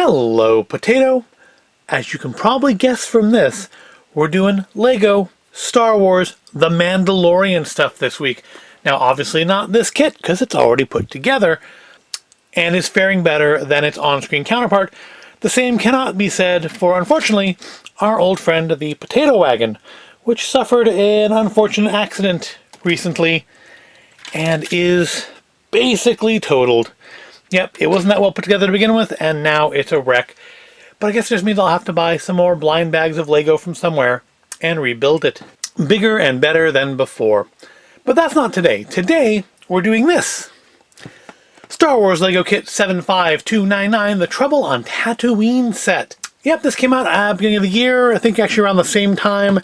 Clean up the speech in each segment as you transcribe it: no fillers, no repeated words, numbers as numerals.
Hello, Potato. As you can probably guess from this, we're doing Lego Star Wars The Mandalorian stuff this week. Now, obviously not this kit, because it's already put together and is faring better than its on-screen counterpart. The same cannot be said for, unfortunately, our old friend, the Potato Wagon, which suffered an unfortunate accident recently and is basically totaled. Yep, it wasn't that well put together to begin with, and now it's a wreck. But I guess it just means I'll have to buy some more blind bags of Lego from somewhere and rebuild it. Bigger and better than before. But that's not today. Today, we're doing this. Star Wars Lego Kit 75299, the Trouble on Tatooine set. Yep, this came out at the beginning of the year, I think actually around the same time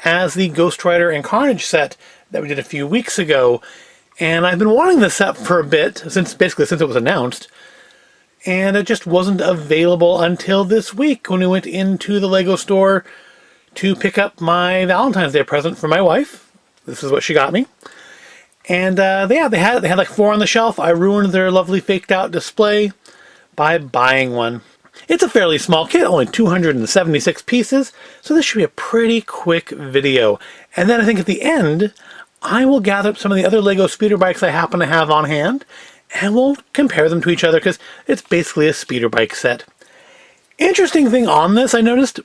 as the Ghost Rider and Carnage set that we did a few weeks ago. And I've been wanting this set for a bit, since it was announced. And it just wasn't available until this week when we went into the Lego store to pick up my Valentine's Day present for my wife. This is what she got me. And they had like 4 on the shelf. I ruined their lovely faked out display by buying one. It's a fairly small kit, only 276 pieces, so this should be a pretty quick video. And then I think at the end, I will gather up some of the other Lego speeder bikes I happen to have on hand, and we'll compare them to each other because it's basically a speeder bike set. Interesting thing on this, I noticed,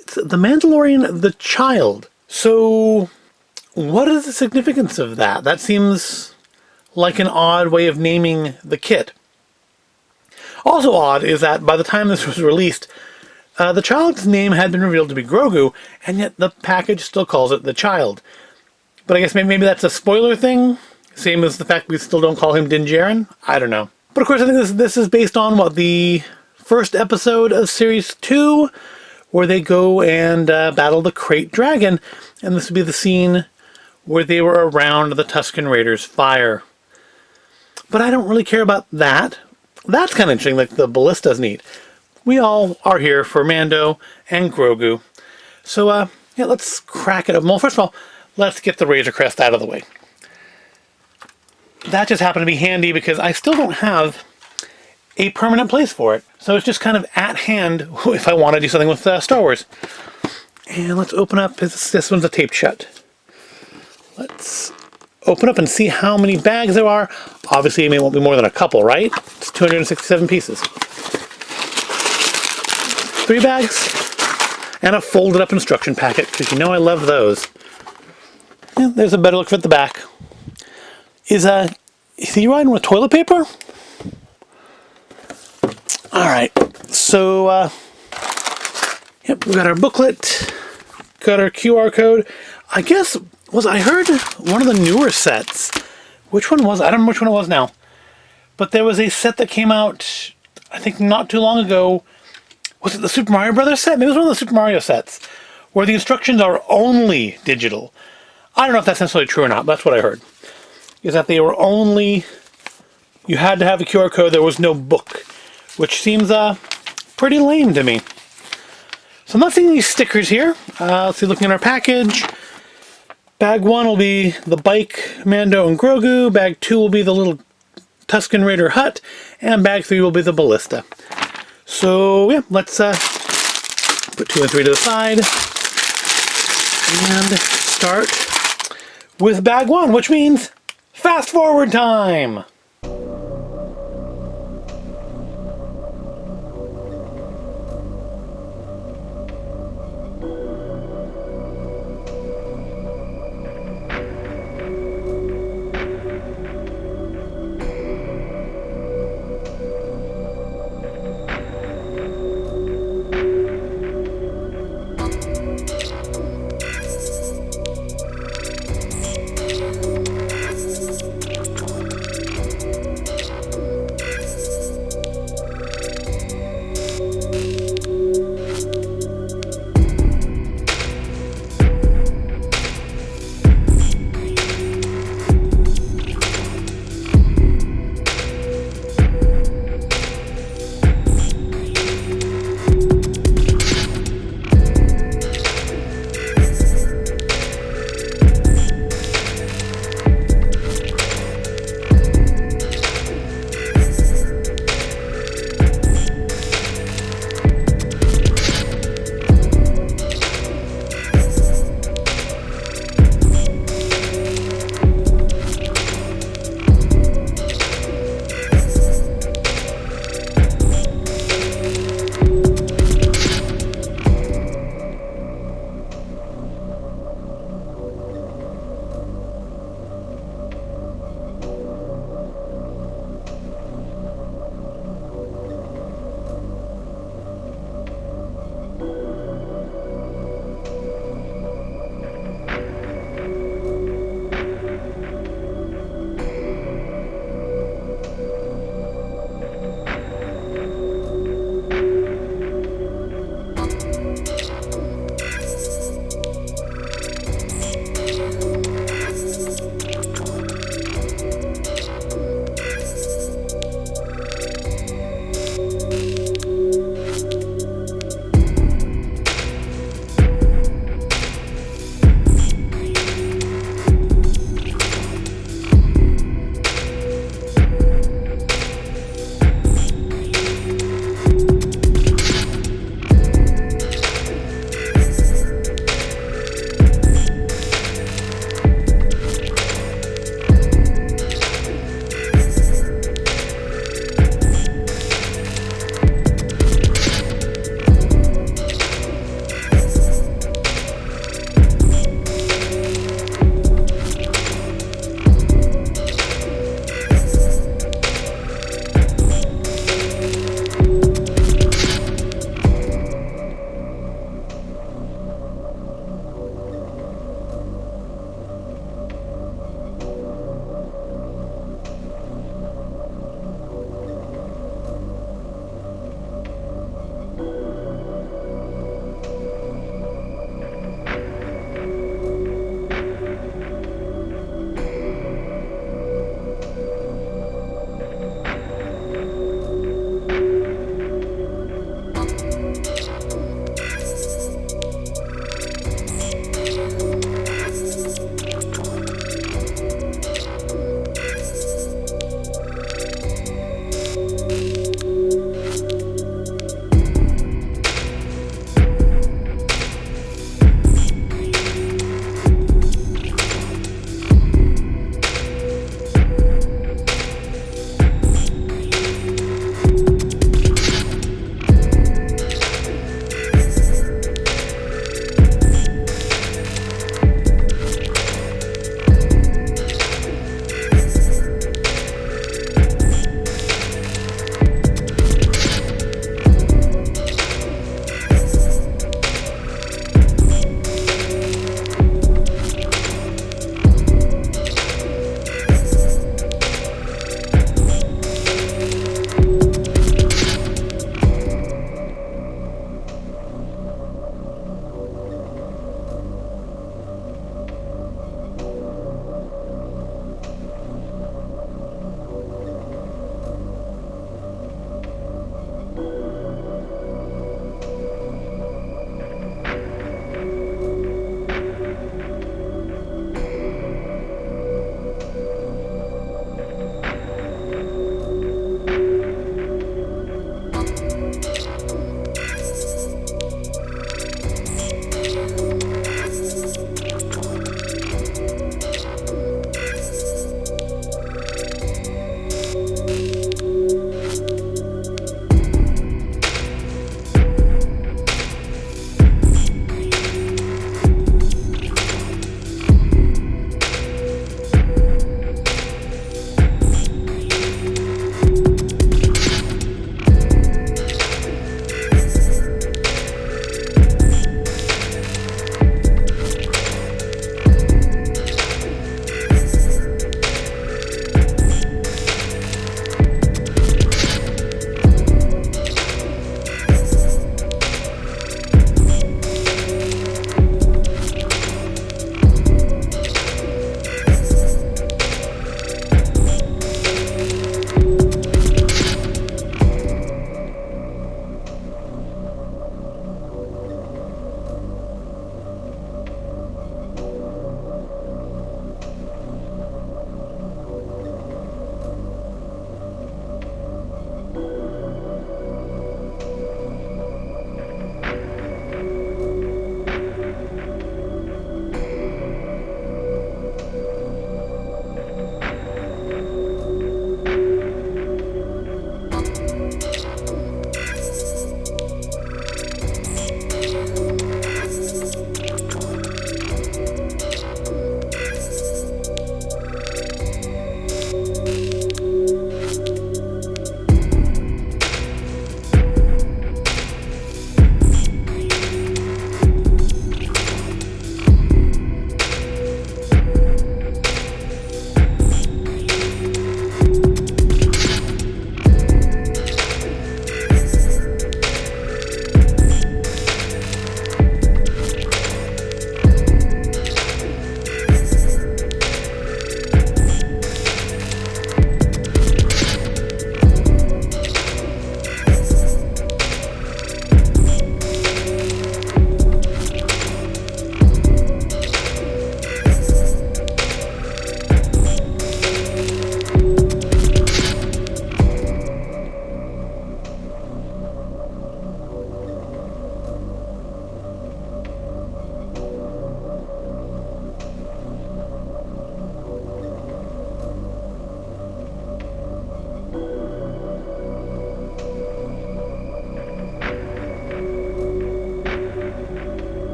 it's The Mandalorian The Child. So what is the significance of that? That seems like an odd way of naming the kit. Also odd is that by the time this was released, the child's name had been revealed to be Grogu, and yet the package still calls it The Child. But I guess maybe that's a spoiler thing? Same as the fact we still don't call him Din Djarin? I don't know. But of course I think this is based on, the first episode of Series 2, where they go and battle the Krayt Dragon, and this would be the scene where they were around the Tusken Raiders' fire. But I don't really care about that. That's kind of interesting, like the ballista's neat. We all are here for Mando and Grogu. So, yeah, let's crack it up. Well, first of all, let's get the Razor Crest out of the way. That just happened to be handy because I still don't have a permanent place for it. So it's just kind of at hand if I want to do something with Star Wars. And let's open up, this one's a taped shut. Let's open up and see how many bags there are. Obviously, it won't be more than a couple, right? It's 267 pieces. 3 bags and a folded up instruction packet, because you know I love those. Yeah, there's a better look at the back. Is he riding with toilet paper? Alright, so, yep, we got our booklet, got our QR code. I guess, I heard one of the newer sets. Which one was it? I don't remember which one it was now. But there was a set that came out, I think not too long ago. Was it the Super Mario Brothers set? Maybe it was one of the Super Mario sets, where the instructions are only digital. I don't know if that's necessarily true or not, but that's what I heard. Is that they were only, you had to have a QR code, there was no book, which seems pretty lame to me. So I'm not seeing these stickers here. Let's see, looking at our package. Bag 1 will be the bike, Mando and Grogu. Bag 2 will be the little Tusken Raider hut. And bag 3 will be the ballista. So, yeah, let's put 2 and 3 to the side. And start with bag 1, which means fast forward time!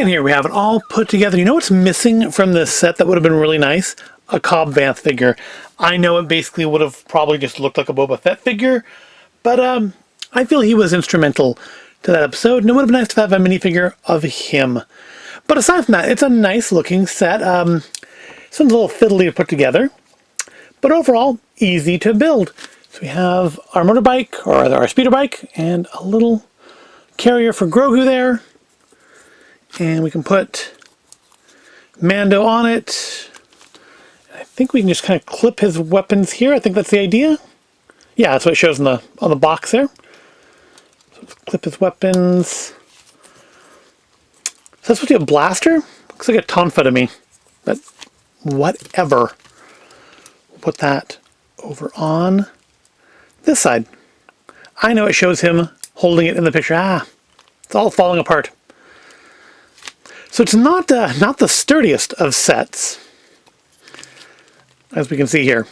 And here we have it all put together. You know what's missing from this set that would have been really nice? A Cobb Vanth figure. I know it basically would have probably just looked like a Boba Fett figure, but I feel he was instrumental to that episode, and it would have been nice to have a minifigure of him. But aside from that, it's a nice looking set. Some little fiddly to put together, but overall easy to build. So we have our motorbike, or our speeder bike, and a little carrier for Grogu there. And we can put Mando on it. I think we can just kind of clip his weapons here. I think that's the idea. Yeah, that's what it shows on the box there. So let's clip his weapons. Is that supposed to be a blaster? Looks like a tonfa to me, but whatever. We'll put that over on this side. I know it shows him holding it in the picture. It's all falling apart. So it's not the sturdiest of sets, as we can see here.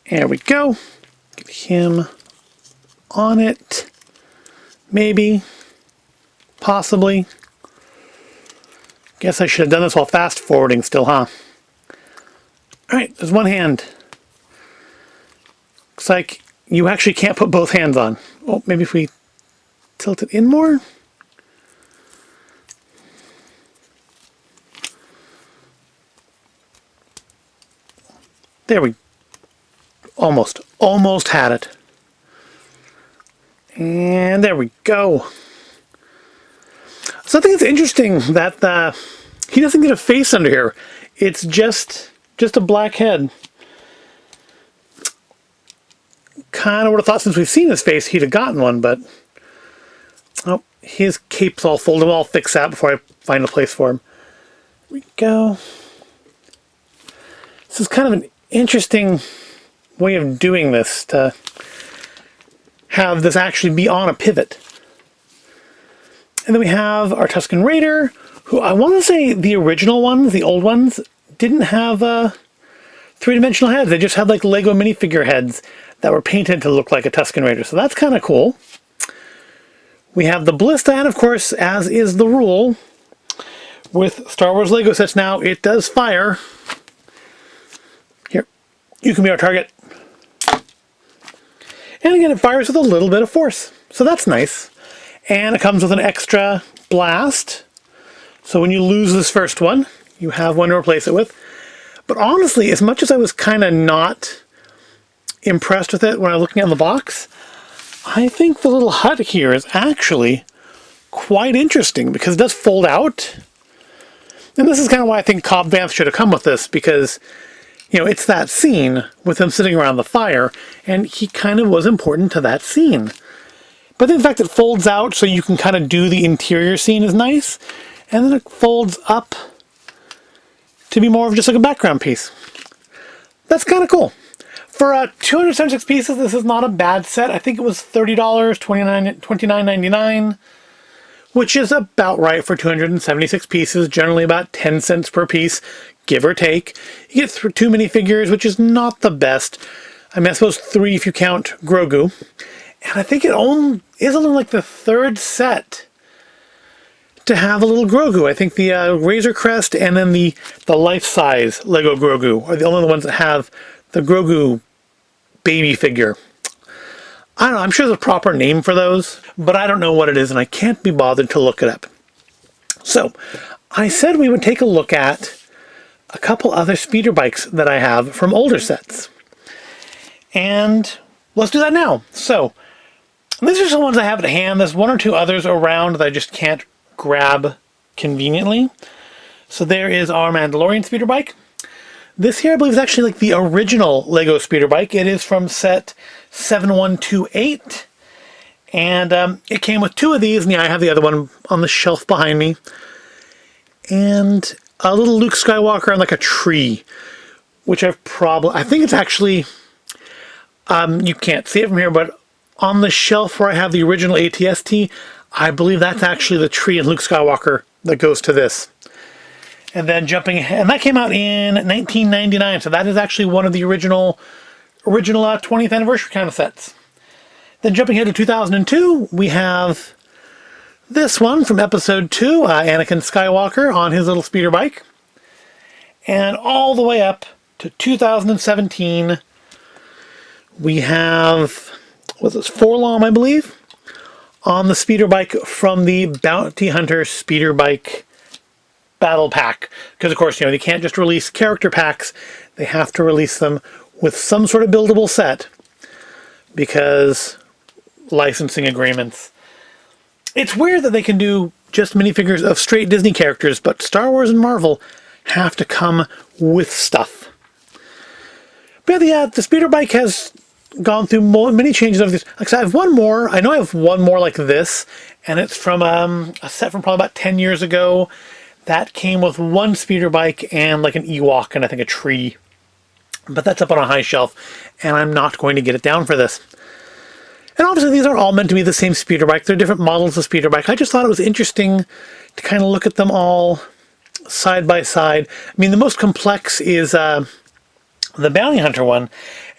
There we go. Get him on it. Maybe. Possibly. Guess I should have done this while fast forwarding still, huh? Alright, there's one hand. Looks like you actually can't put both hands on. Oh, maybe if we tilt it in more? There we almost had it. And there we go. So I think it's interesting that he doesn't get a face under here. It's just a black head. Kind of would have thought since we've seen his face he'd have gotten one, but oh, his cape's all folded. I'll fix that before I find a place for him. There we go. This is kind of an interesting way of doing this, to have this actually be on a pivot. And then we have our Tusken Raider, who I want to say the original ones, the old ones, didn't have three-dimensional heads. They just had like Lego minifigure heads that were painted to look like a Tusken Raider. So that's kind of cool. We have the Ballista, and of course, as is the rule with Star Wars Lego sets now, it does fire. Here, you can be our target. And again, it fires with a little bit of force. So that's nice. And it comes with an extra blast. So when you lose this first one, you have one to replace it with. But honestly, as much as I was kind of not impressed with it when I was looking at the box, I think the little hut here is actually quite interesting because it does fold out. And this is kind of why I think Cobb Vanth should have come with this, because, you know, it's that scene with him sitting around the fire, and he kind of was important to that scene. But the fact that it folds out so you can kind of do the interior scene is nice. And then it folds up to be more of just like a background piece. That's kind of cool. For 276 pieces, this is not a bad set. I think it was $30, $29.99, which is about right for 276 pieces, generally about 10 cents per piece, give or take. You get through two minifigures, which is not the best. I mean, I suppose 3 if you count Grogu. And I think it is only like the third set to have a little Grogu. I think the Razor Crest and then the life-size Lego Grogu are the only ones that have the Grogu baby figure. I don't know, I'm sure there's a proper name for those, but I don't know what it is and I can't be bothered to look it up. So, I said we would take a look at a couple other speeder bikes that I have from older sets. And let's do that now. So, these are some ones I have at hand. There's one or two others around that I just can't grab conveniently. So there is our Mandalorian speeder bike. This here I believe is actually like the original Lego speeder bike. It is from set 7128. And it came with 2 of these, and yeah, I have the other one on the shelf behind me. And a little Luke Skywalker on like a tree, which I think it's actually, you can't see it from here, but on the shelf where I have the original ATST, I believe that's actually the tree in Luke Skywalker that goes to this. And then jumping ahead, and that came out in 1999, so that is actually one of the original 20th anniversary kind of sets. Then jumping ahead to 2002, we have This one from episode 2, Anakin Skywalker on his little speeder bike. And all the way up to 2017, we have, was this Forlom, I believe, on the speeder bike from the Bounty Hunter speeder bike battle pack. Because, of course, they can't just release character packs. They have to release them with some sort of buildable set because licensing agreements. It's weird that they can do just minifigures of straight Disney characters, but Star Wars and Marvel have to come with stuff. But yeah, the speeder bike has gone through many changes of this. Like I said, I have one more. I know I have one more like this, and it's from a set from probably about 10 years ago. That came with one speeder bike and like an Ewok and I think a tree. But that's up on a high shelf, and I'm not going to get it down for this. And obviously these aren't all meant to be the same speeder bike. They're different models of speeder bike. I just thought it was interesting to kind of look at them all side by side. I mean, the most complex is the Bounty Hunter one.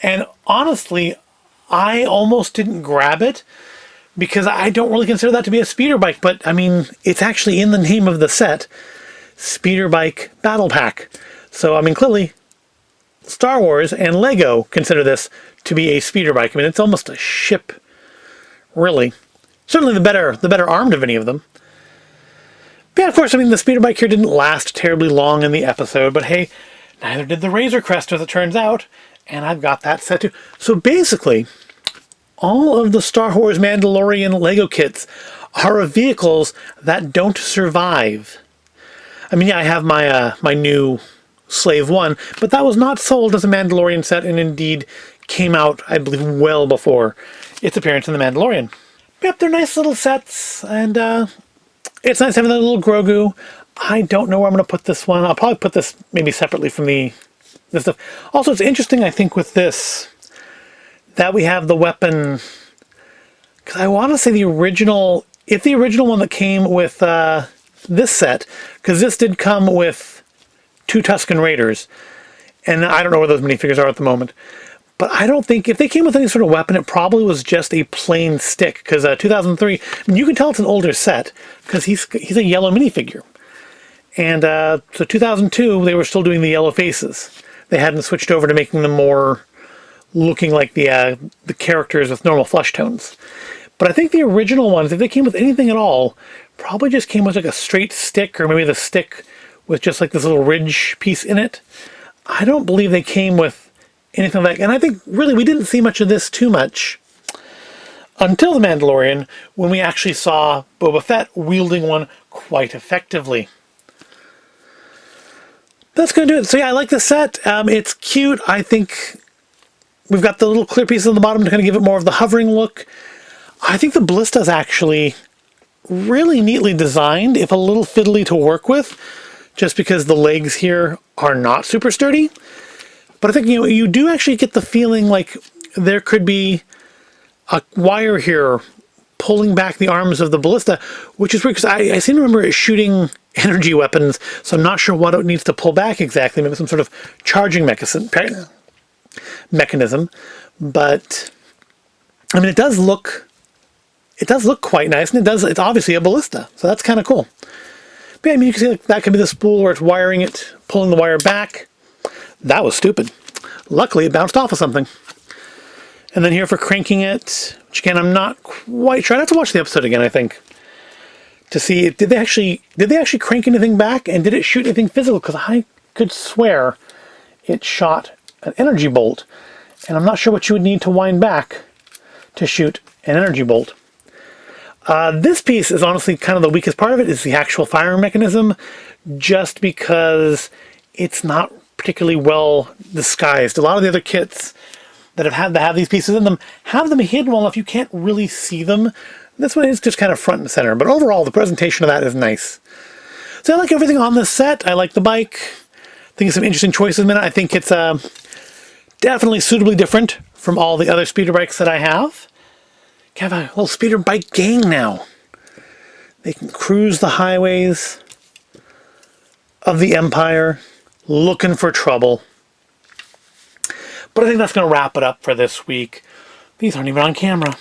And honestly, I almost didn't grab it because I don't really consider that to be a speeder bike. But, I mean, it's actually in the name of the set, Speeder Bike Battle Pack. So, I mean, clearly Star Wars and Lego consider this to be a speeder bike. I mean, it's almost a ship, really. Certainly the better armed of any of them. But yeah, of course, I mean, the speeder bike here didn't last terribly long in the episode, but hey, neither did the Razor Crest, as it turns out, and I've got that set too. So basically, all of the Star Wars Mandalorian Lego kits are of vehicles that don't survive. I mean, yeah, I have my new Slave 1, but that was not sold as a Mandalorian set, and indeed came out, I believe, well before its appearance in The Mandalorian. Yep, they're nice little sets, and it's nice having that little Grogu. I don't know where I'm going to put this one. I'll probably put this maybe separately from this stuff. Also, it's interesting, I think, with this, that we have the weapon, because I want to say the original, if the original one that came with this set, because this did come with 2 Tusken Raiders, and I don't know where those minifigures are at the moment, but I don't think, if they came with any sort of weapon, it probably was just a plain stick, because 2003, I mean, you can tell it's an older set, because he's a yellow minifigure. And so 2002, they were still doing the yellow faces. They hadn't switched over to making them more looking like the characters with normal flesh tones. But I think the original ones, if they came with anything at all, probably just came with like a straight stick, or maybe the stick with just like this little ridge piece in it. I don't believe they came with anything like that. And I think really we didn't see much of this too much until The Mandalorian, when we actually saw Boba Fett wielding one quite effectively. That's going to do it. So yeah, I like the set. It's cute. I think we've got the little clear pieces on the bottom to kind of give it more of the hovering look. I think the ballista's actually really neatly designed, if a little fiddly to work with, just because the legs here are not super sturdy. But I think you do actually get the feeling like there could be a wire here pulling back the arms of the ballista, which is weird because I seem to remember it shooting energy weapons, so I'm not sure what it needs to pull back exactly. Maybe some sort of charging mechanism. But I mean, it does look quite nice, and it's obviously a ballista, so that's kind of cool. But yeah, I mean, you can see like, that could be the spool where it's wiring it, pulling the wire back. That was stupid. Luckily, it bounced off of something. And then here for cranking it, which again, I'm not quite sure. I'd have to watch the episode again, I think, to see, did they actually crank anything back, and did it shoot anything physical? Because I could swear it shot an energy bolt, and I'm not sure what you would need to wind back to shoot an energy bolt. This piece is honestly kind of the weakest part of it, is the actual firing mechanism, just because it's not particularly well disguised. A lot of the other kits that have these pieces in them have them hidden well enough you can't really see them. This one is just kind of front and center, but overall the presentation of that is nice. So I like everything on this set. I like the bike. I think it's some interesting choices in it. I think it's definitely suitably different from all the other speeder bikes that I have. I have a little speeder bike gang now. They can cruise the highways of the Empire looking for trouble. But I think that's going to wrap it up for this week. These aren't even on camera.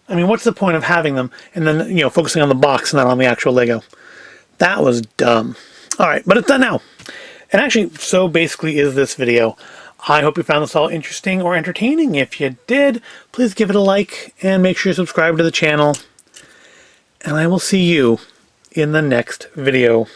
I mean, what's the point of having them and then, you know, focusing on the box, not on the actual Lego? That was dumb. All right, but it's done now. And actually, so basically is this video. I hope you found this all interesting or entertaining. If you did, please give it a like and make sure you subscribe to the channel. And I will see you in the next video.